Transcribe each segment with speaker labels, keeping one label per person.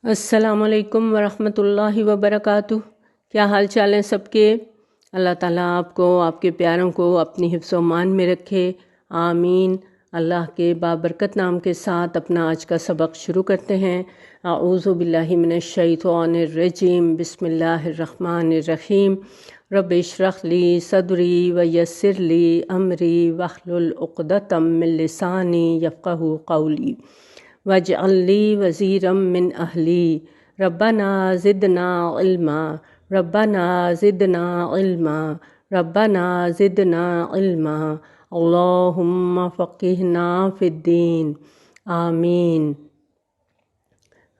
Speaker 1: السلام علیکم ورحمۃ اللہ وبرکاتہ۔ کیا حال چال ہیں سب کے؟ اللہ تعالیٰ آپ کو، آپ کے پیاروں کو اپنی حفظ و امان میں رکھے، آمین۔ اللہ کے بابرکت نام کے ساتھ اپنا آج کا سبق شروع کرتے ہیں۔ اعوذ باللہ من الشیطان الرجیم، بسم اللہ الرحمن الرحیم۔ رب اشرح لی صدری ویسر لی امری واحلل عقدۃ من لسانی یفقہوا قولی واجعل لی وزیرا من اہلی ربنا زدنا علما ربنا زدنا علما ربنا زدنا علما اللہم فقہنا فی الدین، آمین۔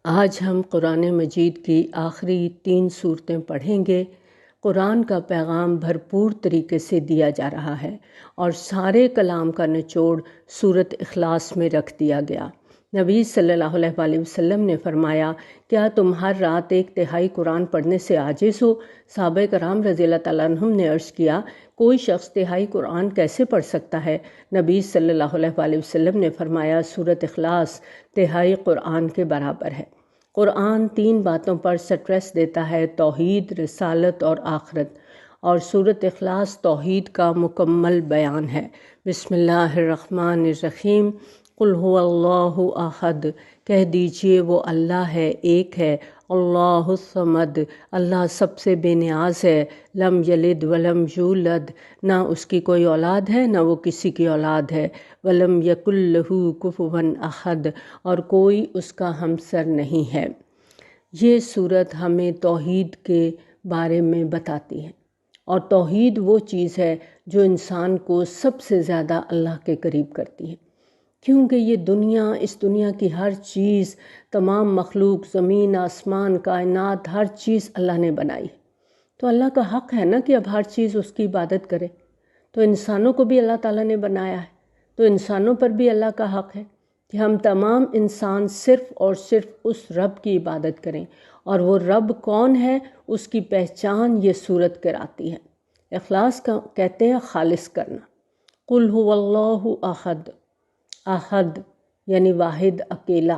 Speaker 1: آج ہم قرآن مجید کی آخری 3 صورتیں پڑھیں گے۔ قرآن کا پیغام بھرپور طریقے سے دیا جا رہا ہے اور سارے کلام کا نچوڑ سورۃ اخلاص میں رکھ دیا گیا۔ نبی صلی اللہ علیہ وآلہ وسلم نے فرمایا، کیا تم ہر رات 1/3 قرآن پڑھنے سے عاجز ہو؟ صحابہ کرام رضی اللہ تعالیٰ عنہم نے عرض کیا، کوئی شخص 1/3 قرآن کیسے پڑھ سکتا ہے؟ نبی صلی اللہ علیہ وآلہ وسلم نے فرمایا، سورۃ اخلاص 1/3 قرآن کے برابر ہے۔ قرآن 3 باتوں پر سٹریس دیتا ہے: توحید، رسالت اور آخرت، اور سورۃ اخلاص توحید کا مکمل بیان ہے۔ بسم اللہ الرحمن الرحیم۔ قل هو اللہ احد، کہہ دیجئے وہ اللہ ہے، ایک ہے۔ اللہ الصمد، اللہ سب سے بے نیاز ہے۔ لم یلد ولم یولد، نہ اس کی کوئی اولاد ہے نہ وہ کسی کی اولاد ہے۔ ولم یکن لہ کفوا احد، اور کوئی اس کا ہمسر نہیں ہے۔ یہ صورت ہمیں توحید کے بارے میں بتاتی ہے، اور توحید وہ چیز ہے جو انسان کو سب سے زیادہ اللہ کے قریب کرتی ہے، کیونکہ یہ دنیا، اس دنیا کی ہر چیز، تمام مخلوق، زمین، آسمان، کائنات، ہر چیز اللہ نے بنائی ہے۔ تو اللہ کا حق ہے نا کہ اب ہر چیز اس کی عبادت کرے۔ تو انسانوں کو بھی اللہ تعالیٰ نے بنایا ہے، تو انسانوں پر بھی اللہ کا حق ہے کہ ہم تمام انسان صرف اور صرف اس رب کی عبادت کریں، اور وہ رب کون ہے اس کی پہچان یہ صورت کراتی ہے۔ اخلاص کا کہتے ہیں خالص کرنا۔ قل هو اللہ احد، احد یعنی واحد، اکیلا۔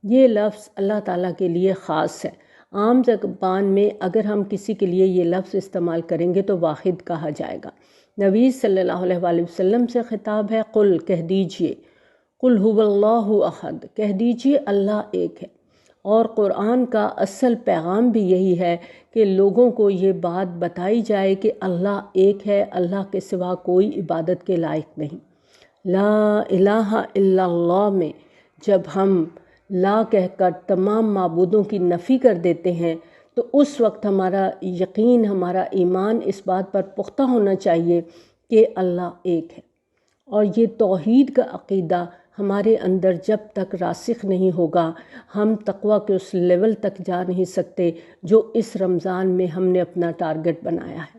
Speaker 1: یہ لفظ اللہ تعالیٰ کے لیے خاص ہے۔ عام زبان میں اگر ہم کسی کے لیے یہ لفظ استعمال کریں گے تو واحد کہا جائے گا۔ نبی صلی اللہ علیہ وآلہ وسلم سے خطاب ہے، قل، کہہ دیجئے، قل هو اللہ احد، کہہ دیجئے اللہ ایک ہے۔ اور قرآن کا اصل پیغام بھی یہی ہے کہ لوگوں کو یہ بات بتائی جائے کہ اللہ ایک ہے، اللہ کے سوا کوئی عبادت کے لائق نہیں۔ لا الہ الا اللہ میں جب ہم لا کہہ کر تمام معبودوں کی نفی کر دیتے ہیں تو اس وقت ہمارا یقین، ہمارا ایمان اس بات پر پختہ ہونا چاہیے کہ اللہ ایک ہے۔ اور یہ توحید کا عقیدہ ہمارے اندر جب تک راسخ نہیں ہوگا، ہم تقویٰ کے اس لیول تک جا نہیں سکتے جو اس رمضان میں ہم نے اپنا ٹارگٹ بنایا ہے،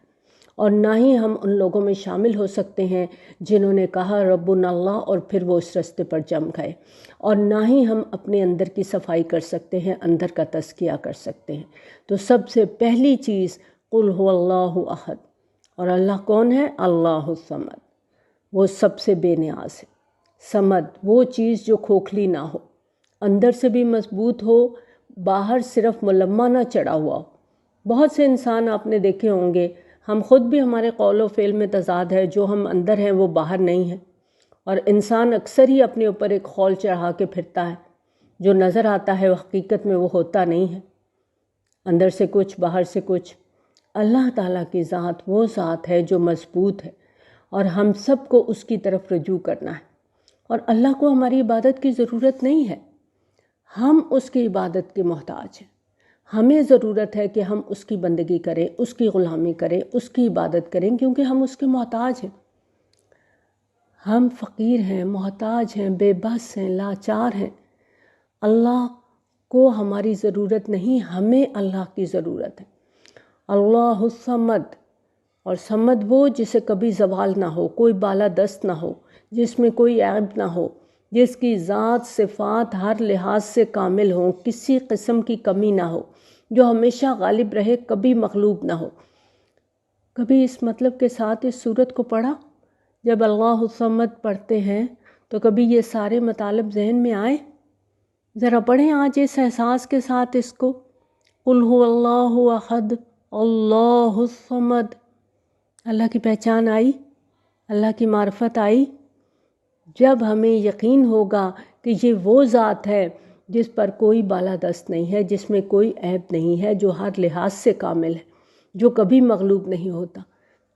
Speaker 1: اور نہ ہی ہم ان لوگوں میں شامل ہو سکتے ہیں جنہوں نے کہا ربنا اللہ اور پھر وہ اس رستے پر جم گئے، اور نہ ہی ہم اپنے اندر کی صفائی کر سکتے ہیں، اندر کا تزکیہ کر سکتے ہیں۔ تو سب سے پہلی چیز قل هو اللہ احد، اور اللہ کون ہے؟ اللہ الصمد، وہ سب سے بے نیاز ہے۔ صمد وہ چیز جو کھوکھلی نہ ہو، اندر سے بھی مضبوط ہو، باہر صرف ملمہ نہ چڑھا ہوا ہو۔ بہت سے انسان آپ نے دیکھے ہوں گے، ہم خود بھی، ہمارے قول و فعل میں تضاد ہے، جو ہم اندر ہیں وہ باہر نہیں ہیں، اور انسان اکثر ہی اپنے اوپر ایک خول چڑھا کے پھرتا ہے، جو نظر آتا ہے وہ حقیقت میں وہ ہوتا نہیں ہے، اندر سے کچھ باہر سے کچھ۔ اللہ تعالیٰ کی ذات وہ ذات ہے جو مضبوط ہے، اور ہم سب کو اس کی طرف رجوع کرنا ہے، اور اللہ کو ہماری عبادت کی ضرورت نہیں ہے، ہم اس کی عبادت کے محتاج ہیں۔ ہمیں ضرورت ہے کہ ہم اس کی بندگی کریں، اس کی غلامی کریں، اس کی عبادت کریں، کیونکہ ہم اس کے محتاج ہیں۔ ہم فقیر ہیں، محتاج ہیں، بے بس ہیں، لاچار ہیں۔ اللہ کو ہماری ضرورت نہیں، ہمیں اللہ کی ضرورت ہے۔ اللہ الصمد، اور صمد وہ جسے کبھی زوال نہ ہو، کوئی بالادست نہ ہو، جس میں کوئی عیب نہ ہو، جس کی ذات صفات ہر لحاظ سے کامل ہوں، کسی قسم کی کمی نہ ہو، جو ہمیشہ غالب رہے، کبھی مغلوب نہ ہو۔ کبھی اس مطلب کے ساتھ اس صورت کو پڑھا؟ جب اللہ الصمد پڑھتے ہیں تو کبھی یہ سارے مطالب ذہن میں آئے؟ ذرا پڑھیں آج اس احساس کے ساتھ اس کو، قل هو اللہ احد اللہ الصمد۔ اللہ کی پہچان آئی، اللہ کی معرفت آئی۔ جب ہمیں یقین ہوگا کہ یہ وہ ذات ہے جس پر کوئی بالادست نہیں ہے، جس میں کوئی عیب نہیں ہے، جو ہر لحاظ سے کامل ہے، جو کبھی مغلوب نہیں ہوتا،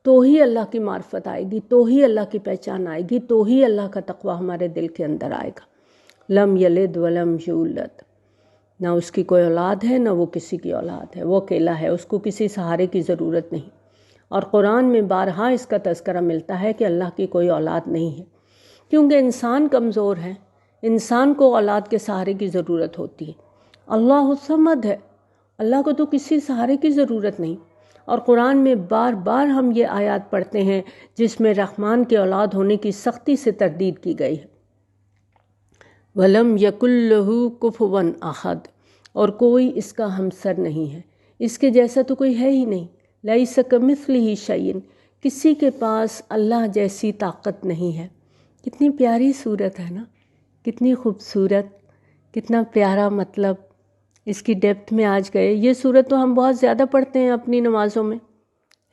Speaker 1: تو ہی اللہ کی معرفت آئے گی، تو ہی اللہ کی پہچان آئے گی، تو ہی اللہ کا تقوی ہمارے دل کے اندر آئے گا۔ لم یلد ولم یولد، نہ اس کی کوئی اولاد ہے، نہ وہ کسی کی اولاد ہے، وہ اکیلا ہے، اس کو کسی سہارے کی ضرورت نہیں۔ اور قرآن میں بارہا اس کا تذکرہ ملتا ہے کہ اللہ کی کوئی اولاد نہیں ہے، کیونکہ انسان کمزور ہے، انسان کو اولاد کے سہارے کی ضرورت ہوتی ہے۔ اللہ الصمد ہے، اللہ کو تو کسی سہارے کی ضرورت نہیں۔ اور قرآن میں بار بار ہم یہ آیات پڑھتے ہیں جس میں رحمان کے اولاد ہونے کی سختی سے تردید کی گئی ہے۔ وَلَمْ يَكُنْ لَهُ كُفُوًا أَحَدٌ، اور کوئی اس کا ہمسر نہیں ہے، اس کے جیسا تو کوئی ہے ہی نہیں۔ لَيْسَ كَمِثْلِهِ شَيْءٌ، کسی کے پاس اللہ جیسی طاقت نہیں ہے۔ کتنی پیاری صورت ہے نا، کتنی خوبصورت، کتنا پیارا مطلب، اس کی ڈیپتھ میں آج گئے۔ یہ صورت تو ہم بہت زیادہ پڑھتے ہیں اپنی نمازوں میں،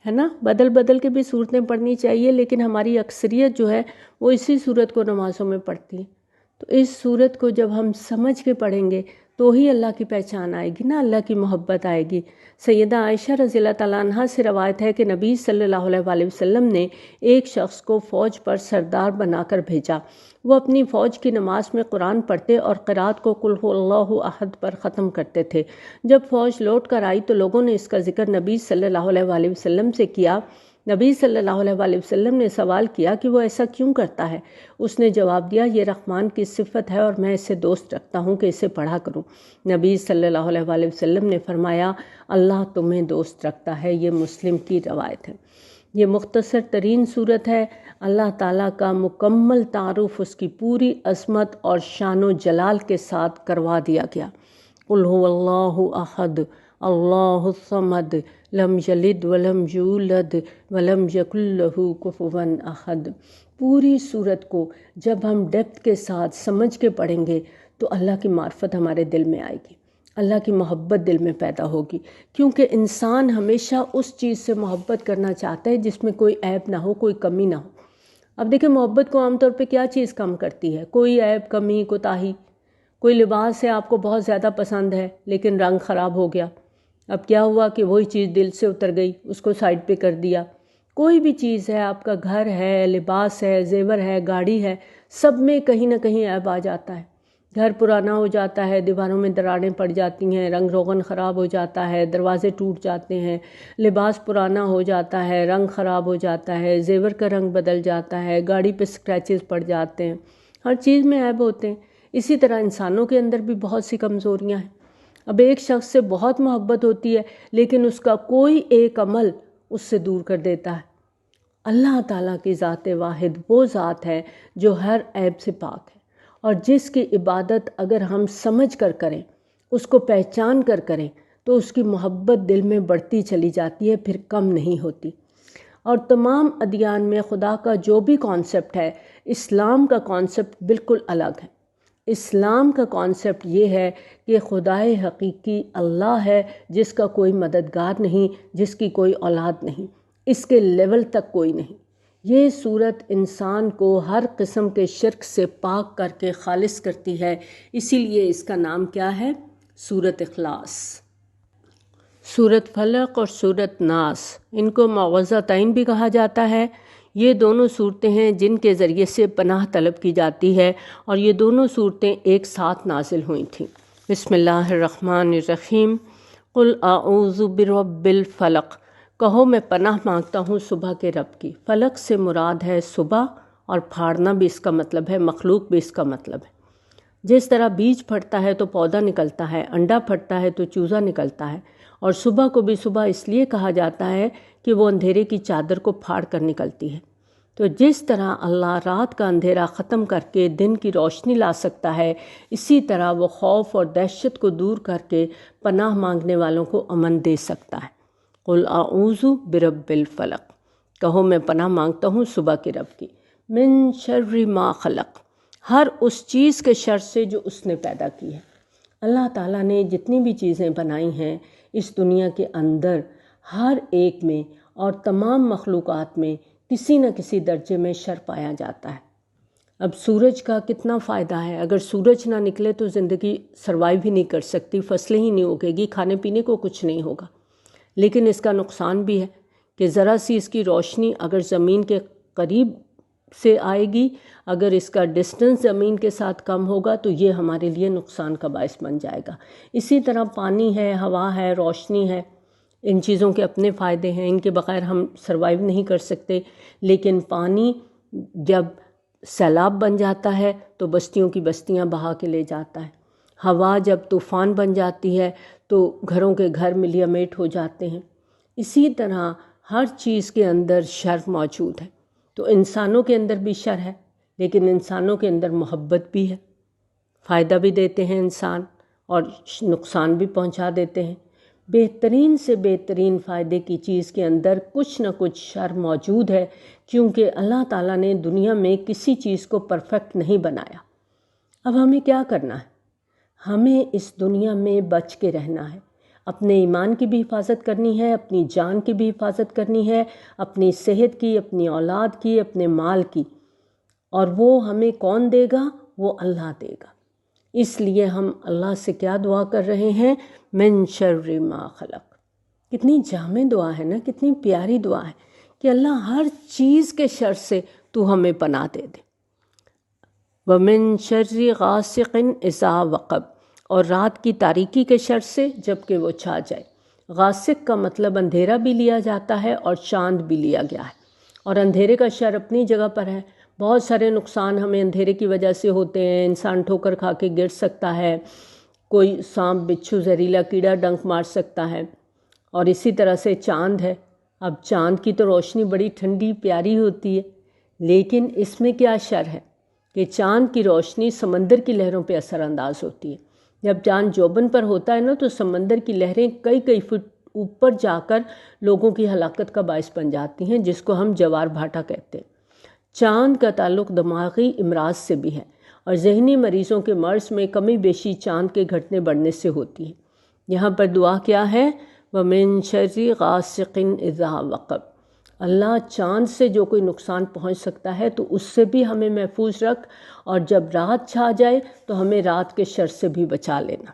Speaker 1: ہے نا، بدل بدل کے بھی صورتیں پڑھنی چاہیے، لیکن ہماری اکثریت جو ہے وہ اسی صورت کو نمازوں میں پڑھتی ہے۔ تو اس صورت کو جب ہم سمجھ کے پڑھیں گے تو ہی اللہ کی پہچان آئے گی نا، اللہ کی محبت آئے گی۔ سیدہ عائشہ رضی اللہ تعالیٰ عنہ سے روایت ہے کہ نبی صلی اللہ علیہ وآلہ وسلم نے ایک شخص کو فوج پر سردار بنا کر بھیجا۔ وہ اپنی فوج کی نماز میں قرآن پڑھتے اور قرات کو قل هو اللہ احد پر ختم کرتے تھے۔ جب فوج لوٹ کر آئی تو لوگوں نے اس کا ذکر نبی صلی اللہ علیہ وآلہ وسلم سے کیا۔ نبی صلی اللہ علیہ وآلہ وسلم نے سوال کیا کہ وہ ایسا کیوں کرتا ہے؟ اس نے جواب دیا، یہ رحمان کی صفت ہے اور میں اسے دوست رکھتا ہوں کہ اسے پڑھا کروں۔ نبی صلی اللہ علیہ وآلہ وسلم نے فرمایا، اللہ تمہیں دوست رکھتا ہے۔ یہ مسلم کی روایت ہے۔ یہ مختصر ترین صورت ہے۔ اللہ تعالیٰ کا مکمل تعارف اس کی پوری عظمت اور شان و جلال کے ساتھ کروا دیا گیا۔ قل هو اللہ احد اللہ الصمد لم یلد ولم یولد ولم یکن لہ کفوا احد۔ پوری صورت کو جب ہم ڈیپتھ کے ساتھ سمجھ کے پڑھیں گے تو اللہ کی معرفت ہمارے دل میں آئے گی، اللہ کی محبت دل میں پیدا ہوگی، کیونکہ انسان ہمیشہ اس چیز سے محبت کرنا چاہتا ہے جس میں کوئی عیب نہ ہو، کوئی کمی نہ ہو۔ اب دیکھیں، محبت کو عام طور پہ کیا چیز کم کرتی ہے؟ کوئی عیب، کمی، کوتاہی۔ کوئی لباس ہے آپ کو بہت زیادہ پسند ہے لیکن رنگ خراب ہو گیا، اب کیا ہوا کہ وہی چیز دل سے اتر گئی، اس کو سائڈ پہ کر دیا۔ کوئی بھی چیز ہے، آپ کا گھر ہے، لباس ہے، زیور ہے، گاڑی ہے، سب میں کہیں نہ کہیں عیب آ جاتا ہے۔ گھر پرانا ہو جاتا ہے، دیواروں میں دراڑیں پڑ جاتی ہیں، رنگ روغن خراب ہو جاتا ہے، دروازے ٹوٹ جاتے ہیں، لباس پرانا ہو جاتا ہے، رنگ خراب ہو جاتا ہے، زیور کا رنگ بدل جاتا ہے، گاڑی پہ اسکریچز پڑ جاتے ہیں، ہر چیز میں عیب ہوتے ہیں۔ اسی طرح انسانوں کے اندر بھی بہت سی کمزوریاں ہیں۔ اب ایک شخص سے بہت محبت ہوتی ہے لیکن اس کا کوئی ایک عمل اس سے دور کر دیتا ہے۔ اللہ تعالیٰ کی ذات واحد وہ ذات ہے جو ہر عیب سے پاک ہے، اور جس کی عبادت اگر ہم سمجھ کر کریں، اس کو پہچان کر کریں، تو اس کی محبت دل میں بڑھتی چلی جاتی ہے، پھر کم نہیں ہوتی۔ اور تمام ادیان میں خدا کا جو بھی کانسیپٹ ہے، اسلام کا کانسیپٹ بالکل الگ ہے۔ اسلام کا کانسیپٹ یہ ہے کہ خدائے حقیقی اللہ ہے، جس کا کوئی مددگار نہیں، جس کی کوئی اولاد نہیں، اس کے لیول تک کوئی نہیں۔ یہ صورت انسان کو ہر قسم کے شرک سے پاک کر کے خالص کرتی ہے، اسی لیے اس کا نام کیا ہے؟ سورۃ اخلاص۔ سورۃ فلق اور سورۃ ناس، ان کو معوذتین بھی کہا جاتا ہے۔ یہ دونوں صورتیں ہیں جن کے ذریعے سے پناہ طلب کی جاتی ہے، اور یہ دونوں صورتیں ایک ساتھ نازل ہوئی تھیں۔ بسم اللہ الرحمن الرحیم۔ قل اعوذ برب الفلق، کہو میں پناہ مانگتا ہوں صبح کے رب کی۔ فلق سے مراد ہے صبح، اور پھاڑنا بھی اس کا مطلب ہے، مخلوق بھی اس کا مطلب ہے۔ جس طرح بیج پھٹتا ہے تو پودا نکلتا ہے، انڈا پھٹتا ہے تو چوزا نکلتا ہے، اور صبح کو بھی صبح اس لیے کہا جاتا ہے کہ وہ اندھیرے کی چادر کو پھاڑ کر نکلتی ہے۔ تو جس طرح اللہ رات کا اندھیرا ختم کر کے دن کی روشنی لا سکتا ہے، اسی طرح وہ خوف اور دہشت کو دور کر کے پناہ مانگنے والوں کو امن دے سکتا ہے۔ قل اعوذ برب الفلق، کہو میں پناہ مانگتا ہوں صبح کے رب کی، من شر ما خلق، ہر اس چیز کے شر سے جو اس نے پیدا کی ہے۔ اللہ تعالیٰ نے جتنی بھی چیزیں بنائی ہیں اس دنیا کے اندر ہر ایک میں اور تمام مخلوقات میں کسی نہ کسی درجے میں شر پایا جاتا ہے۔ اب سورج کا کتنا فائدہ ہے، اگر سورج نہ نکلے تو زندگی سروائیو ہی نہیں کر سکتی، فصلیں ہی نہیں اگے گی، کھانے پینے کو کچھ نہیں ہوگا۔ لیکن اس کا نقصان بھی ہے کہ ذرا سی اس کی روشنی اگر زمین کے قریب سے آئے گی، اگر اس کا ڈسٹنس زمین کے ساتھ کم ہوگا تو یہ ہمارے لیے نقصان کا باعث بن جائے گا۔ اسی طرح پانی ہے، ہوا ہے، روشنی ہے، ان چیزوں کے اپنے فائدے ہیں، ان کے بغیر ہم سروائیو نہیں کر سکتے۔ لیکن پانی جب سیلاب بن جاتا ہے تو بستیوں کی بستیاں بہا کے لے جاتا ہے، ہوا جب طوفان بن جاتی ہے تو گھروں کے گھر ملیا میٹ ہو جاتے ہیں۔ اسی طرح ہر چیز کے اندر شر موجود ہے، تو انسانوں کے اندر بھی شر ہے، لیکن انسانوں کے اندر محبت بھی ہے، فائدہ بھی دیتے ہیں انسان اور نقصان بھی پہنچا دیتے ہیں۔ بہترین سے بہترین فائدے کی چیز کے اندر کچھ نہ کچھ شر موجود ہے، کیونکہ اللہ تعالیٰ نے دنیا میں کسی چیز کو پرفیکٹ نہیں بنایا۔ اب ہمیں کیا کرنا ہے؟ ہمیں اس دنیا میں بچ کے رہنا ہے، اپنے ایمان کی بھی حفاظت کرنی ہے، اپنی جان کی بھی حفاظت کرنی ہے، اپنی صحت کی، اپنی اولاد کی، اپنے مال کی، اور وہ ہمیں کون دے گا؟ وہ اللہ دے گا۔ اس لیے ہم اللہ سے کیا دعا کر رہے ہیں؟ من شر ما خلق۔ کتنی جامع دعا ہے نا، کتنی پیاری دعا ہے کہ اللہ ہر چیز کے شر سے تو ہمیں پناہ دے دے۔ ومن شر غاسق اذا وقب، اور رات کی تاریکی کے شر سے جب کہ وہ چھا جائے۔ غاسق کا مطلب اندھیرا بھی لیا جاتا ہے اور چاند بھی لیا گیا ہے، اور اندھیرے کا شر اپنی جگہ پر ہے۔ بہت سارے نقصان ہمیں اندھیرے کی وجہ سے ہوتے ہیں، انسان ٹھوکر کھا کے گر سکتا ہے، کوئی سانپ بچھو زہریلا کیڑا ڈنک مار سکتا ہے، اور اسی طرح سے چاند ہے۔ اب چاند کی تو روشنی بڑی ٹھنڈی پیاری ہوتی ہے، لیکن اس میں کیا شر ہے کہ چاند کی روشنی سمندر کی لہروں پہ اثر انداز ہوتی ہے۔ جب چاند جوبن پر ہوتا ہے نا تو سمندر کی لہریں کئی فٹ اوپر جا کر لوگوں کی ہلاکت کا باعث بن جاتی ہیں، جس کو ہم جوار بھاٹا کہتے ہیں۔ چاند کا تعلق دماغی امراض سے بھی ہے، اور ذہنی مریضوں کے مرض میں کمی بیشی چاند کے گھٹنے بڑھنے سے ہوتی ہے۔ یہاں پر دعا کیا ہے؟ وَمِن شَرِّ غَاسِقٍ إِذَا وَقَبَ۔ اللہ چاند سے جو کوئی نقصان پہنچ سکتا ہے تو اس سے بھی ہمیں محفوظ رکھ، اور جب رات چھا جائے تو ہمیں رات کے شر سے بھی بچا لینا۔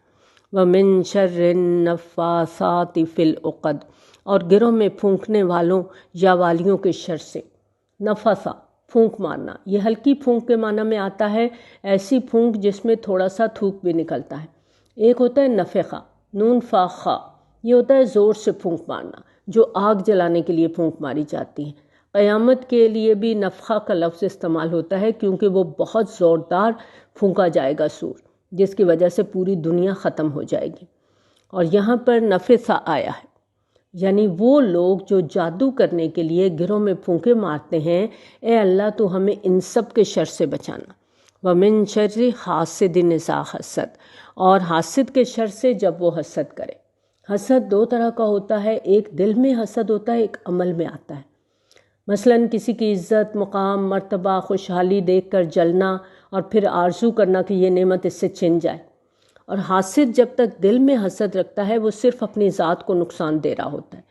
Speaker 1: وَمِن شَرِّ النَّفَّاثَاتِ فِي الْعُقَدِ، اور گروں میں پھونکنے والوں یا والیوں کے شر سے۔ نفثہ پھونک مارنا، یہ ہلکی پھونک کے معنی میں آتا ہے، ایسی پھونک جس میں تھوڑا سا تھوک بھی نکلتا ہے۔ ایک ہوتا ہے نفخہ، نون فا خا، یہ ہوتا ہے زور سے پھونک مارنا، جو آگ جلانے کے لیے پھونک ماری جاتی ہے۔ قیامت کے لیے بھی نفخہ کا لفظ استعمال ہوتا ہے، کیونکہ وہ بہت زوردار پھونکا جائے گا سور، جس کی وجہ سے پوری دنیا ختم ہو جائے گی۔ اور یہاں پر نفثہ آیا ہے، یعنی وہ لوگ جو جادو کرنے کے لیے گروں میں پھونکے مارتے ہیں، اے اللہ تو ہمیں ان سب کے شر سے بچانا۔ وَمِن شَرِّ حَاسِدٍ إِذَا حَسَدَ، اور حاسد کے شر سے جب وہ حسد کرے۔ حسد دو طرح کا ہوتا ہے، ایک دل میں حسد ہوتا ہے، ایک عمل میں آتا ہے۔ مثلاً کسی کی عزت، مقام، مرتبہ، خوشحالی دیکھ کر جلنا اور پھر آرزو کرنا کہ یہ نعمت اس سے چھن جائے۔ اور حاسد جب تک دل میں حسد رکھتا ہے وہ صرف اپنی ذات کو نقصان دے رہا ہوتا ہے،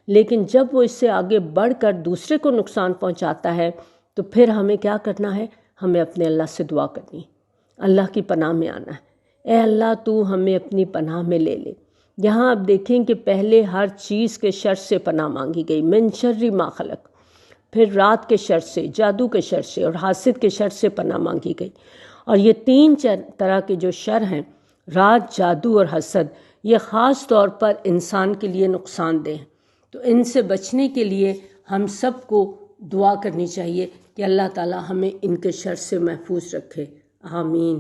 Speaker 1: لیکن جب وہ اس سے آگے بڑھ کر دوسرے کو نقصان پہنچاتا ہے تو پھر ہمیں کیا کرنا ہے؟ ہمیں اپنے اللہ سے دعا کرنی ہے، اللہ کی پناہ میں آنا ہے۔ اے اللہ تو ہمیں اپنی پناہ میں لے لے۔ یہاں آپ دیکھیں کہ پہلے ہر چیز کے شر سے پناہ مانگی گئی، من شر ما خلق، پھر رات کے شر سے، جادو کے شر سے اور حاسد کے شر سے پناہ مانگی گئی۔ اور یہ تین طرح کے جو شر ہیں، رات، جادو اور حسد، یہ خاص طور پر انسان کے لیے نقصان دہ ہیں، تو ان سے بچنے کے لیے ہم سب کو دعا کرنی چاہیے کہ اللہ تعالی ہمیں ان کے شر سے محفوظ رکھے، آمین۔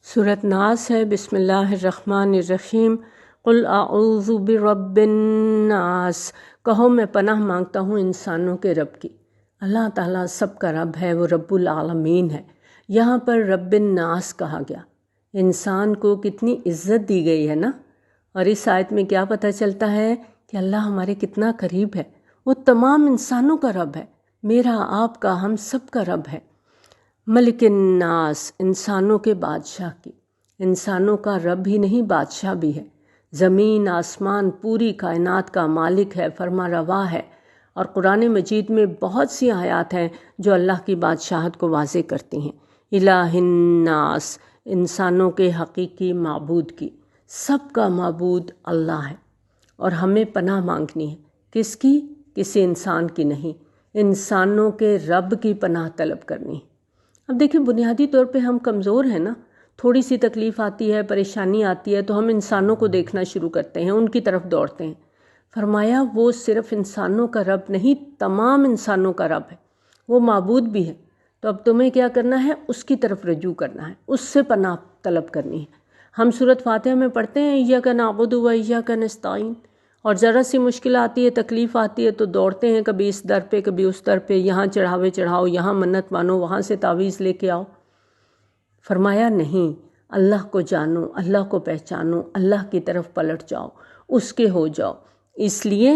Speaker 1: سورۃ ناس ہے۔ بسم اللہ الرحمن الرحیم۔ قل اعوذ برب الناس، کہو میں پناہ مانگتا ہوں انسانوں کے رب کی۔ اللہ تعالیٰ سب کا رب ہے، وہ رب العالمین ہے۔ یہاں پر رب الناس کہا گیا، انسان کو کتنی عزت دی گئی ہے نا۔ اور اس آیت میں کیا پتہ چلتا ہے کہ اللہ ہمارے کتنا قریب ہے، وہ تمام انسانوں کا رب ہے، میرا، آپ کا، ہم سب کا رب ہے۔ ملک الناس، انسانوں کے بادشاہ کی۔ انسانوں کا رب ہی نہیں بادشاہ بھی ہے، زمین آسمان پوری کائنات کا مالک ہے، فرما روا ہے۔ اور قرآن مجید میں بہت سی آیات ہیں جو اللہ کی بادشاہت کو واضح کرتی ہیں۔ الہ الناس، انسانوں کے حقیقی معبود کی، سب کا معبود اللہ ہے، اور ہمیں پناہ مانگنی ہے۔ کس کی؟ کسی انسان کی نہیں، انسانوں کے رب کی پناہ طلب کرنی ہے۔ اب دیکھیں، بنیادی طور پہ ہم کمزور ہیں نا، تھوڑی سی تکلیف آتی ہے، پریشانی آتی ہے تو ہم انسانوں کو دیکھنا شروع کرتے ہیں، ان کی طرف دوڑتے ہیں۔ فرمایا وہ صرف انسانوں کا رب نہیں، تمام انسانوں کا رب ہے، وہ معبود بھی ہے۔ تو اب تمہیں کیا کرنا ہے؟ اس کی طرف رجوع کرنا ہے، اس سے پناہ طلب کرنی ہے۔ ہم سورۃ فاتحہ میں پڑھتے ہیں ایاک نعبد و ایاک نستعین، اور ذرا سی مشکل آتی ہے، تکلیف آتی ہے تو دوڑتے ہیں کبھی اس در پہ کبھی اس در پہ، یہاں چڑھاوے چڑھاؤ، یہاں منت مانو، وہاں سے تعویذ لے کے آؤ۔ فرمایا نہیں، اللہ کو جانو، اللہ کو پہچانو، اللہ کی طرف پلٹ جاؤ، اس کے ہو جاؤ، اس لیے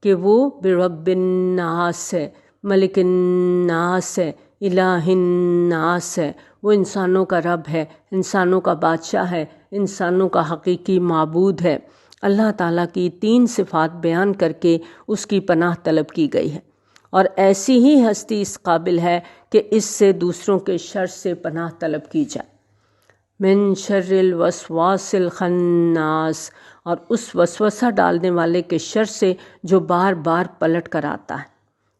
Speaker 1: کہ وہ برب الناس ہے، ملک الناس ہے، الہ الناس ہے، وہ انسانوں کا رب ہے، انسانوں کا بادشاہ ہے، انسانوں کا حقیقی معبود ہے۔ اللہ تعالیٰ کی 3 صفات بیان کر کے اس کی پناہ طلب کی گئی ہے، اور ایسی ہی ہستی اس قابل ہے کہ اس سے دوسروں کے شر سے پناہ طلب کی جائے۔ من شر الوسواس الخناس، اور اس وسوسہ ڈالنے والے کے شر سے جو بار بار پلٹ کر آتا ہے۔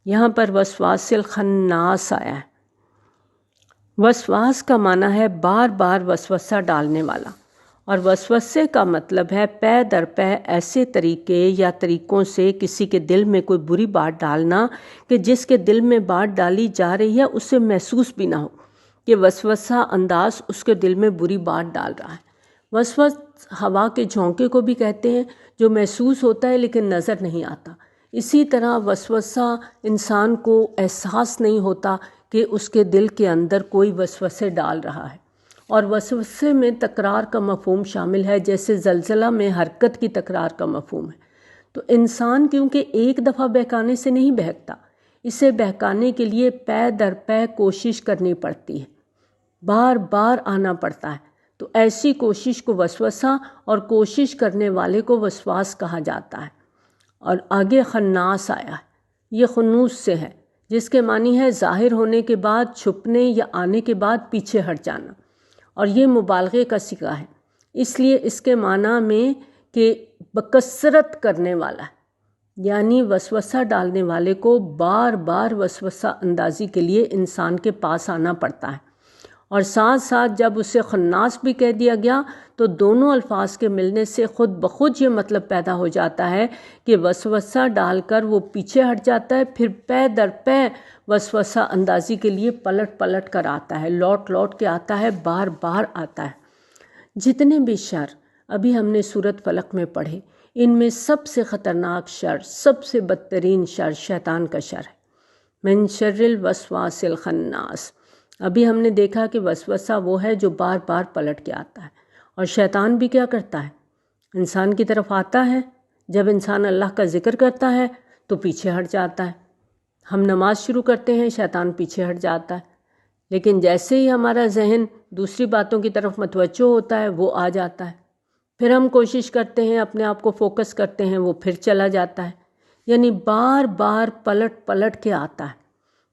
Speaker 1: یہاں پر وسواس الخناس آیا ہے۔ وسواس کا معنی ہے بار بار وسوسہ ڈالنے والا، اور وسوسے کا مطلب ہے پے در پے ایسے طریقے یا طریقوں سے کسی کے دل میں کوئی بری بات ڈالنا کہ جس کے دل میں بات ڈالی جا رہی ہے اسے محسوس بھی نہ ہو کہ وسوسہ انداز اس کے دل میں بری بات ڈال رہا ہے۔ وسوس ہوا کے جھونکے کو بھی کہتے ہیں، جو محسوس ہوتا ہے لیکن نظر نہیں آتا۔ اسی طرح وسوسہ انسان کو احساس نہیں ہوتا کہ اس کے دل کے اندر کوئی وسوسے ڈال رہا ہے۔ اور وسوسے میں تکرار کا مفہوم شامل ہے، جیسے زلزلہ میں حرکت کی تکرار کا مفہوم ہے۔ تو انسان کیونکہ ایک دفعہ بہکانے سے نہیں بہکتا، اسے بہکانے کے لیے پے در پے کوشش کرنی پڑتی ہے، بار بار آنا پڑتا ہے۔ تو ایسی کوشش کو وسوسہ، اور کوشش کرنے والے کو وسواس کہا جاتا ہے۔ اور آگے خناس آیا ہے، یہ خنوس سے ہے، جس کے معنی ہے ظاہر ہونے کے بعد چھپنے یا آنے کے بعد پیچھے ہٹ جانا، اور یہ مبالغے کا صیغہ ہے، اس لیے اس کے معنی میں کہ بکثرت کرنے والا ہے، یعنی وسوسہ ڈالنے والے کو بار بار وسوسہ اندازی کے لیے انسان کے پاس آنا پڑتا ہے۔ اور ساتھ ساتھ جب اسے خناس بھی کہہ دیا گیا تو دونوں الفاظ کے ملنے سے خود بخود یہ مطلب پیدا ہو جاتا ہے کہ وسوسہ ڈال کر وہ پیچھے ہٹ جاتا ہے، پھر پے در پے وسوسہ اندازی کے لیے پلٹ پلٹ کر آتا ہے، لوٹ لوٹ کے آتا ہے، بار بار آتا ہے۔ جتنے بھی شر ابھی ہم نے سورۃ فلق میں پڑھے، ان میں سب سے خطرناک شر، سب سے بدترین شر شیطان کا شر ہے۔ من شر الوسواس الخناس، ابھی ہم نے دیکھا کہ وسوسہ وہ ہے جو بار بار پلٹ کے آتا ہے، اور شیطان بھی کیا کرتا ہے؟ انسان کی طرف آتا ہے، جب انسان اللہ کا ذکر کرتا ہے تو پیچھے ہٹ جاتا ہے۔ ہم نماز شروع کرتے ہیں، شیطان پیچھے ہٹ جاتا ہے، لیکن جیسے ہی ہمارا ذہن دوسری باتوں کی طرف متوجہ ہوتا ہے وہ آ جاتا ہے، پھر ہم کوشش کرتے ہیں، اپنے آپ کو فوکس کرتے ہیں، وہ پھر چلا جاتا ہے، یعنی بار بار پلٹ پلٹ کے آتا ہے۔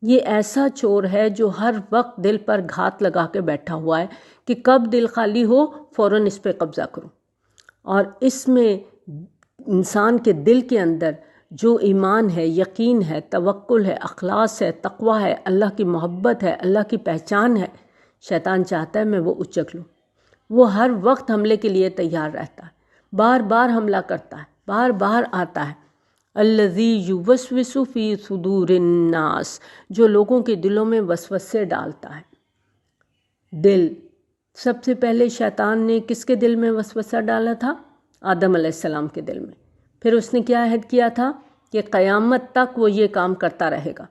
Speaker 1: یہ ایسا چور ہے جو ہر وقت دل پر گھات لگا کے بیٹھا ہوا ہے کہ کب دل خالی ہو فوراً اس پہ قبضہ کرو۔ اور اس میں انسان کے دل کے اندر جو ایمان ہے، یقین ہے، توکل ہے، اخلاص ہے، تقوی ہے، اللہ کی محبت ہے، اللہ کی پہچان ہے، شیطان چاہتا ہے میں وہ اچک لوں۔ وہ ہر وقت حملے کے لیے تیار رہتا ہے، بار بار حملہ کرتا ہے، بار بار آتا ہے۔ الذی یوسوس فی صدور الناس، جو لوگوں کے دلوں میں وسوسے ڈالتا ہے۔ دل، سب سے پہلے شیطان نے کس کے دل میں وسوسہ ڈالا تھا؟ آدم علیہ السلام کے دل میں۔ پھر اس نے کیا عہد کیا تھا کہ قیامت تک وہ یہ کام کرتا رہے گا۔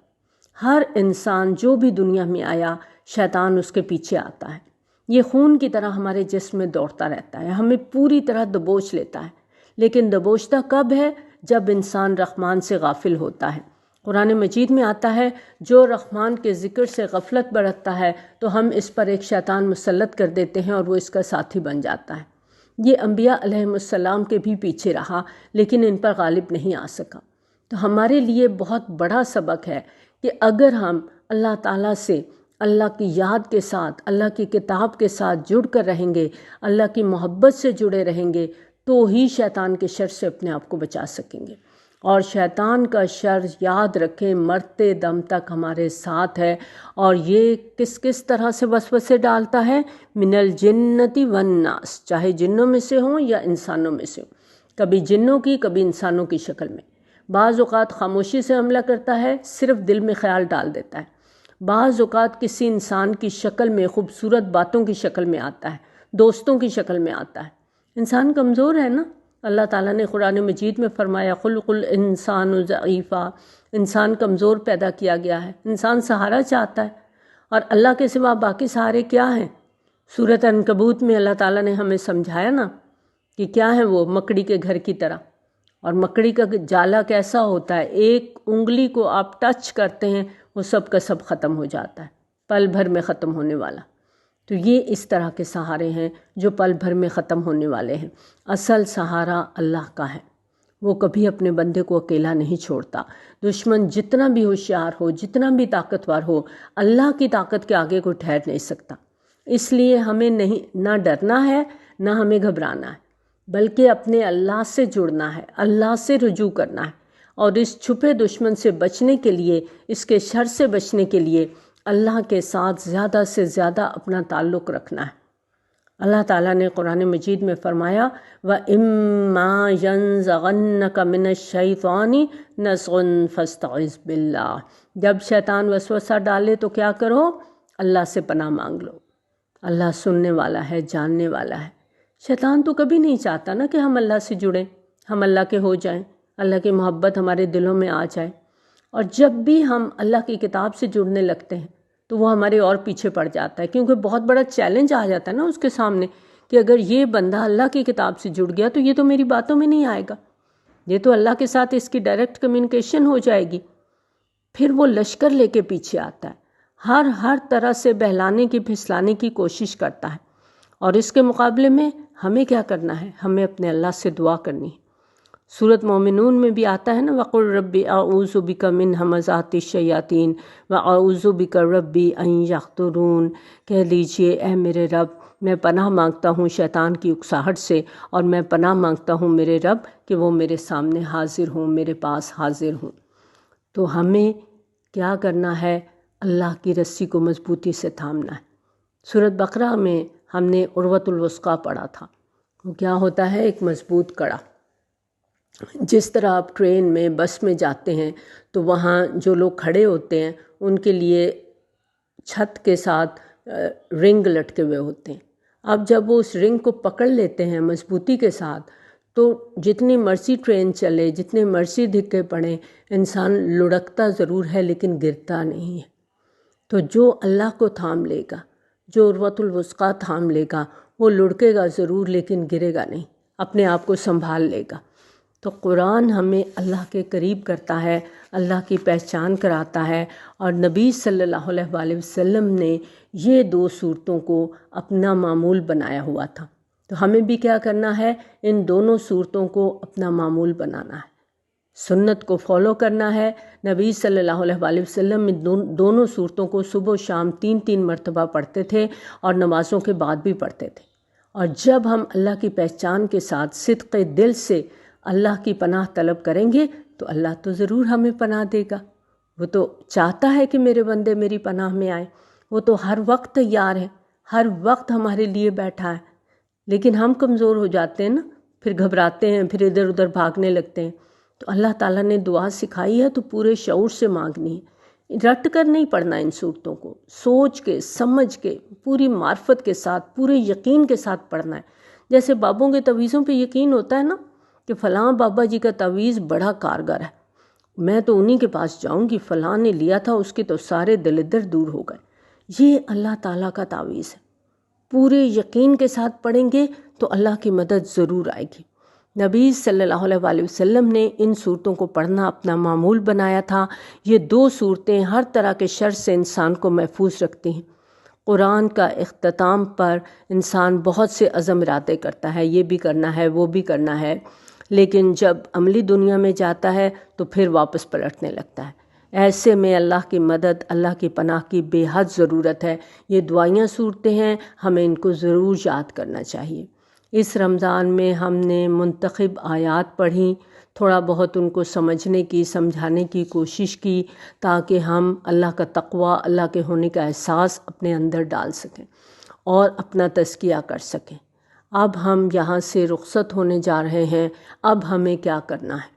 Speaker 1: ہر انسان جو بھی دنیا میں آیا، شیطان اس کے پیچھے آتا ہے، یہ خون کی طرح ہمارے جسم میں دوڑتا رہتا ہے، ہمیں پوری طرح دبوچ لیتا ہے۔ لیکن دبوچتا کب ہے؟ جب انسان رحمان سے غافل ہوتا ہے، قرآن مجید میں آتا ہے جو رحمان کے ذکر سے غفلت برتتا ہے تو ہم اس پر ایک شیطان مسلط کر دیتے ہیں اور وہ اس کا ساتھی بن جاتا ہے۔ یہ انبیاء علیہ السلام کے بھی پیچھے رہا لیکن ان پر غالب نہیں آ سکا۔ تو ہمارے لیے بہت بڑا سبق ہے کہ اگر ہم اللہ تعالیٰ سے اللہ کی یاد کے ساتھ، اللہ کی کتاب کے ساتھ جڑ کر رہیں گے، اللہ کی محبت سے جڑے رہیں گے تو ہی شیطان کے شر سے اپنے آپ کو بچا سکیں گے۔ اور شیطان کا شر یاد رکھیں مرتے دم تک ہمارے ساتھ ہے، اور یہ کس طرح سے وسوسے ڈالتا ہے؟ من الجنتی والناس، چاہے جنوں میں سے ہوں یا انسانوں میں سے ہوں، کبھی جنوں کی کبھی انسانوں کی شکل میں۔ بعض اوقات خاموشی سے حملہ کرتا ہے، صرف دل میں خیال ڈال دیتا ہے۔ بعض اوقات کسی انسان کی شکل میں، خوبصورت باتوں کی شکل میں آتا ہے، دوستوں کی شکل میں آتا ہے۔ انسان کمزور ہے نا، اللہ تعالیٰ نے قرآن مجید میں فرمایا خلق الانسان ضعیفا، انسان کمزور پیدا کیا گیا ہے، انسان سہارا چاہتا ہے، اور اللہ کے سوا باقی سہارے کیا ہیں؟ سورۃ عنکبوت میں اللہ تعالیٰ نے ہمیں سمجھایا نا کہ کیا ہے وہ مکڑی کے گھر کی طرح، اور مکڑی کا جالا کیسا ہوتا ہے؟ ایک انگلی کو آپ ٹچ کرتے ہیں وہ سب کا سب ختم ہو جاتا ہے، پل بھر میں ختم ہونے والا۔ تو یہ اس طرح کے سہارے ہیں جو پل بھر میں ختم ہونے والے ہیں۔ اصل سہارا اللہ کا ہے، وہ کبھی اپنے بندے کو اکیلا نہیں چھوڑتا۔ دشمن جتنا بھی ہوشیار ہو، جتنا بھی طاقتور ہو، اللہ کی طاقت کے آگے کوئی ٹھہر نہیں سکتا۔ اس لیے ہمیں نہ ڈرنا ہے نہ ہمیں گھبرانا ہے، بلکہ اپنے اللہ سے جڑنا ہے، اللہ سے رجوع کرنا ہے، اور اس چھپے دشمن سے بچنے کے لیے، اس کے شر سے بچنے کے لیے اللہ کے ساتھ زیادہ سے زیادہ اپنا تعلق رکھنا ہے۔ اللہ تعالیٰ نے قرآن مجید میں فرمایا وَإِمَّا يَنزَغَنَّكَ مِنَ الشَّيْطَانِ نَزْغٌ فَاسْتَعِذْ بِاللَّهِ، جب شیطان وسوسہ ڈالے تو کیا کرو؟ اللہ سے پناہ مانگ لو۔ اللہ سننے والا ہے، جاننے والا ہے۔ شیطان تو کبھی نہیں چاہتا نا کہ ہم اللہ سے جڑیں، ہم اللہ کے ہو جائیں، اللہ کی محبت ہمارے دلوں میں آ جائے۔ اور جب بھی ہم اللہ کی کتاب سے جڑنے لگتے ہیں تو وہ ہمارے اور پیچھے پڑ جاتا ہے، کیونکہ بہت بڑا چیلنج آ جاتا ہے نا اس کے سامنے کہ اگر یہ بندہ اللہ کی کتاب سے جڑ گیا تو یہ تو میری باتوں میں نہیں آئے گا، یہ تو اللہ کے ساتھ اس کی ڈائریکٹ کمیونیکیشن ہو جائے گی۔ پھر وہ لشکر لے کے پیچھے آتا ہے، ہر طرح سے بہلانے کی پھسلانے کی کوشش کرتا ہے۔ اور اس کے مقابلے میں ہمیں کیا کرنا ہے؟ ہمیں اپنے اللہ سے دعا کرنی ہے۔ سورۃ مومنون میں بھی آتا ہے نا وَقُلْ رَبِّ أَعُوذُ بِكَ مِنْ ہَمَزَاتِ الشَّيَاطِينِ وَأَعُوذُ بِكَ رَبِّ أَنْ يَحْضُرُونِ، کہہ لیجئے اے میرے رب میں پناہ مانگتا ہوں شیطان کی اکساہٹ سے، اور میں پناہ مانگتا ہوں میرے رب کہ وہ میرے سامنے حاضر ہوں، میرے پاس حاضر ہوں۔ تو ہمیں کیا کرنا ہے؟ اللہ کی رسی کو مضبوطی سے تھامنا ہے۔ سورۃ بقرہ میں ہم نے عروۃ الوثقیٰ پڑھا تھا، وہ کیا ہوتا ہے؟ ایک مضبوط کڑا۔ جس طرح آپ ٹرین میں، بس میں جاتے ہیں تو وہاں جو لوگ کھڑے ہوتے ہیں ان کے لیے چھت کے ساتھ رنگ لٹکے ہوئے ہوتے ہیں۔ اب جب وہ اس رنگ کو پکڑ لیتے ہیں مضبوطی کے ساتھ تو جتنی مرضی ٹرین چلے، جتنے مرضی دھکے پڑیں، انسان لڑکتا ضرور ہے لیکن گرتا نہیں ہے۔ تو جو اللہ کو تھام لے گا، جو عروۃ الوثقیٰ تھام لے گا، وہ لڑکے گا ضرور لیکن گرے گا نہیں، اپنے آپ کو سنبھال لے گا۔ تو قرآن ہمیں اللہ کے قریب کرتا ہے، اللہ کی پہچان کراتا ہے، اور نبی صلی اللہ علیہ وآلہ وسلم نے یہ 2 صورتوں کو اپنا معمول بنایا ہوا تھا۔ تو ہمیں بھی کیا کرنا ہے؟ ان دونوں صورتوں کو اپنا معمول بنانا ہے، سنت کو فالو کرنا ہے۔ نبی صلی اللہ علیہ وآلہ وسلم دونوں صورتوں کو صبح و شام 3 مرتبہ پڑھتے تھے، اور نمازوں کے بعد بھی پڑھتے تھے۔ اور جب ہم اللہ کی پہچان کے ساتھ صدق دل سے اللہ کی پناہ طلب کریں گے تو اللہ تو ضرور ہمیں پناہ دے گا۔ وہ تو چاہتا ہے کہ میرے بندے میری پناہ میں آئیں، وہ تو ہر وقت تیار ہے، ہر وقت ہمارے لیے بیٹھا ہے۔ لیکن ہم کمزور ہو جاتے ہیں نا، پھر گھبراتے ہیں، پھر ادھر ادھر بھاگنے لگتے ہیں۔ تو اللہ تعالیٰ نے دعا سکھائی ہے تو پورے شعور سے مانگنی ہے، رٹ کر نہیں پڑھنا ان صورتوں کو، سوچ کے، سمجھ کے، پوری معرفت کے ساتھ، پورے یقین کے ساتھ پڑھنا ہے۔ جیسے بابوں کے تعویذوں پہ یقین ہوتا ہے نا کہ فلاں بابا جی کا تعویذ بڑا کارگر ہے، میں تو انہی کے پاس جاؤں گی، فلاں نے لیا تھا اس کے تو سارے دلدر دور ہو گئے۔ یہ اللہ تعالیٰ کا تعویذ ہے، پورے یقین کے ساتھ پڑھیں گے تو اللہ کی مدد ضرور آئے گی۔ نبی صلی اللہ علیہ وسلم نے ان صورتوں کو پڑھنا اپنا معمول بنایا تھا۔ یہ 2 صورتیں ہر طرح کے شر سے انسان کو محفوظ رکھتی ہیں۔ قرآن کا اختتام پر انسان بہت سے عزم ارادے کرتا ہے، یہ بھی کرنا ہے، وہ بھی کرنا ہے، لیکن جب عملی دنیا میں جاتا ہے تو پھر واپس پلٹنے لگتا ہے۔ ایسے میں اللہ کی مدد، اللہ کی پناہ کی بے حد ضرورت ہے۔ یہ دعائیاں صورتیں ہیں، ہمیں ان کو ضرور یاد کرنا چاہیے۔ اس رمضان میں ہم نے منتخب آیات پڑھیں، تھوڑا بہت ان کو سمجھنے کی، سمجھانے کی کوشش کی، تاکہ ہم اللہ کا تقوی، اللہ کے ہونے کا احساس اپنے اندر ڈال سکیں اور اپنا تزکیہ کر سکیں۔ اب ہم یہاں سے رخصت ہونے جا رہے ہیں۔ اب ہمیں کیا کرنا ہے؟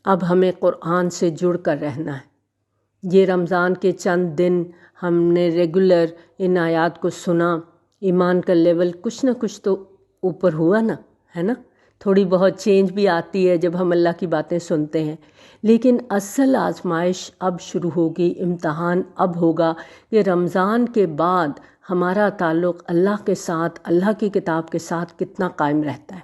Speaker 1: اب ہمیں قرآن سے جڑ کر رہنا ہے۔ یہ رمضان کے چند دن ہم نے ریگولر ان آیات کو سنا، ایمان کا لیول کچھ نہ کچھ تو اوپر ہوا نا، ہے نا؟ تھوڑی بہت چینج بھی آتی ہے جب ہم اللہ کی باتیں سنتے ہیں، لیکن اصل آزمائش اب شروع ہوگی، امتحان اب ہوگا کہ رمضان کے بعد ہمارا تعلق اللہ کے ساتھ، اللہ کی کتاب کے ساتھ کتنا قائم رہتا ہے۔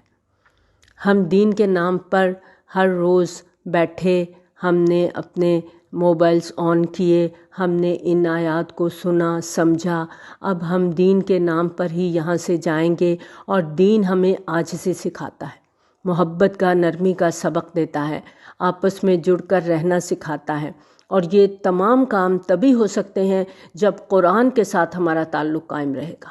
Speaker 1: ہم دین کے نام پر ہر روز بیٹھے، ہم نے اپنے موبائلز آن کیے، ہم نے ان آیات کو سنا، سمجھا۔ اب ہم دین کے نام پر ہی یہاں سے جائیں گے، اور دین ہمیں عاجزی سکھاتا ہے، محبت کا، نرمی کا سبق دیتا ہے، آپس میں جڑ کر رہنا سکھاتا ہے، اور یہ تمام کام تبھی ہو سکتے ہیں جب قرآن کے ساتھ ہمارا تعلق قائم رہے گا۔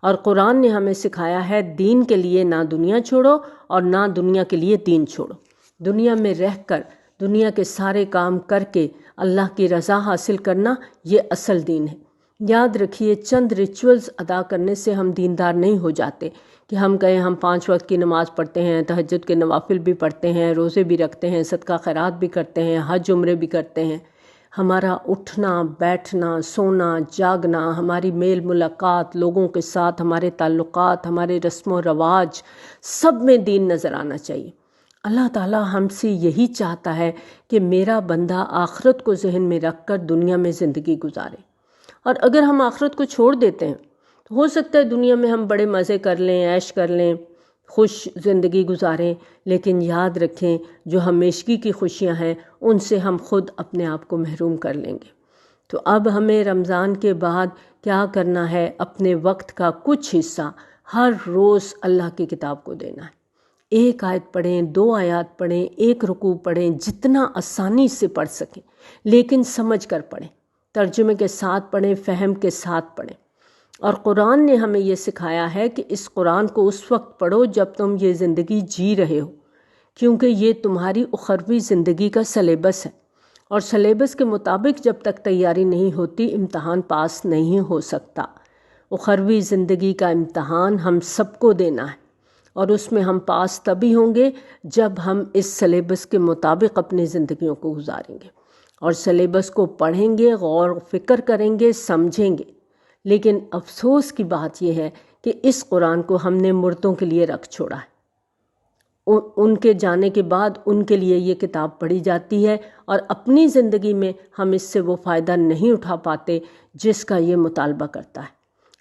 Speaker 1: اور قرآن نے ہمیں سکھایا ہے دین کے لیے نہ دنیا چھوڑو اور نہ دنیا کے لیے دین چھوڑو۔ دنیا میں رہ کر، دنیا کے سارے کام کر کے اللہ کی رضا حاصل کرنا، یہ اصل دین ہے۔ یاد رکھیے، چند ریچولز ادا کرنے سے ہم دیندار نہیں ہو جاتے کہ ہم کہیں ہم 5 وقت کی نماز پڑھتے ہیں، تہجد کے نوافل بھی پڑھتے ہیں، روزے بھی رکھتے ہیں، صدقہ خیرات بھی کرتے ہیں، حج عمرے بھی کرتے ہیں۔ ہمارا اٹھنا، بیٹھنا، سونا، جاگنا، ہماری میل ملاقات، لوگوں کے ساتھ ہمارے تعلقات، ہمارے رسم و رواج، سب میں دین نظر آنا چاہیے۔ اللہ تعالیٰ ہم سے یہی چاہتا ہے کہ میرا بندہ آخرت کو ذہن میں رکھ کر دنیا میں زندگی گزارے۔ اور اگر ہم آخرت کو چھوڑ دیتے ہیں تو ہو سکتا ہے دنیا میں ہم بڑے مزے کر لیں، عیش کر لیں، خوش زندگی گزاریں، لیکن یاد رکھیں جو ہمیشگی کی خوشیاں ہیں ان سے ہم خود اپنے آپ کو محروم کر لیں گے۔ تو اب ہمیں رمضان کے بعد کیا کرنا ہے؟ اپنے وقت کا کچھ حصہ ہر روز اللہ کی کتاب کو دینا ہے۔ 1 آیت پڑھیں، 2 آیات پڑھیں، 1 رکوع پڑھیں، جتنا آسانی سے پڑھ سکیں، لیکن سمجھ کر پڑھیں، ترجمے کے ساتھ پڑھیں، فہم کے ساتھ پڑھیں۔ اور قرآن نے ہمیں یہ سکھایا ہے کہ اس قرآن کو اس وقت پڑھو جب تم یہ زندگی جی رہے ہو، کیونکہ یہ تمہاری اخروی زندگی کا سلیبس ہے، اور سلیبس کے مطابق جب تک تیاری نہیں ہوتی امتحان پاس نہیں ہو سکتا۔ اخروی زندگی کا امتحان ہم سب کو دینا ہے، اور اس میں ہم پاس تبھی ہوں گے جب ہم اس سلیبس کے مطابق اپنی زندگیوں کو گزاریں گے، اور سلیبس کو پڑھیں گے، غور و فکر کریں گے، سمجھیں گے۔ لیکن افسوس کی بات یہ ہے کہ اس قرآن کو ہم نے مردوں کے لیے رکھ چھوڑا ہے۔ ان کے جانے کے بعد ان کے لیے یہ کتاب پڑھی جاتی ہے، اور اپنی زندگی میں ہم اس سے وہ فائدہ نہیں اٹھا پاتے جس کا یہ مطالبہ کرتا ہے۔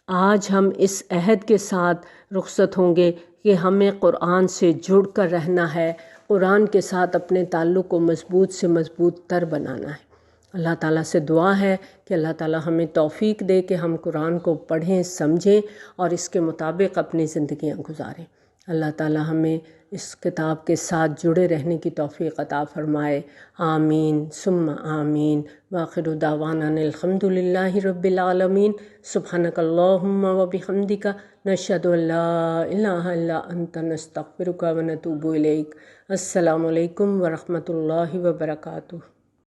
Speaker 1: آج ہم اس عہد کے ساتھ رخصت ہوں گے کہ ہمیں قرآن سے جڑ کر رہنا ہے، قرآن کے ساتھ اپنے تعلق کو مضبوط سے مضبوط تر بنانا ہے۔ اللہ تعالیٰ سے دعا ہے کہ اللہ تعالیٰ ہمیں توفیق دے کہ ہم قرآن کو پڑھیں، سمجھیں اور اس کے مطابق اپنی زندگیاں گزاریں۔ اللہ تعالیٰ ہمیں اس کتاب کے ساتھ جڑے رہنے کی توفیق عطا فرمائے۔ آمین ثم آمین۔ وآخر دعوانا الحمد للہ رب العالمین۔ سبحانک اللہم و بحمدک، نشہد ان لا الہ الا انت، نستغفرک و نتوب الیک۔ السلام علیکم ورحمۃ اللہ وبرکاتہ۔